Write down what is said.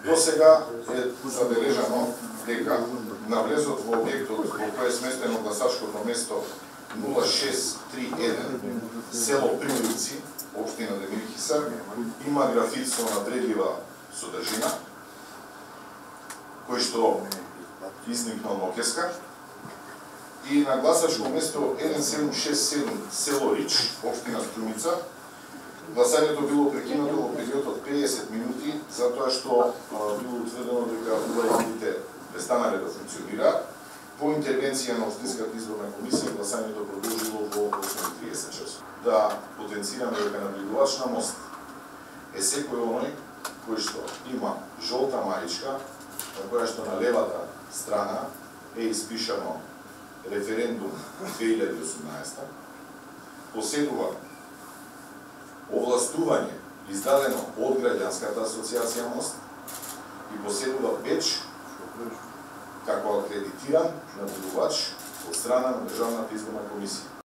До сега е забележано дека на влезот во објектот во кој е сместено гласачкото место 0631 село Приливци, општина Демирхисар, има графит со надредлива содржина, кој што изникнал ноќеска, и на гласачко место 1767 село Рич, општина Струмица, гласањето било прекинато во период од 50 минути, затоа што било утврдено дека улајките престанале да функционираат. По интервенција на Општинската изборна комисија, гласањето продолжило во 8:30 часот. Да потенцираме дека наблюдувач на мост е секој оној кој што има жолта маричка, на која што на левата страна е испишано референдум 2018, поседува овластување издадено од Граѓанската асоциација Мост и поседува беч како акредитиран наблюдувач од страна на Државната изборна комисија.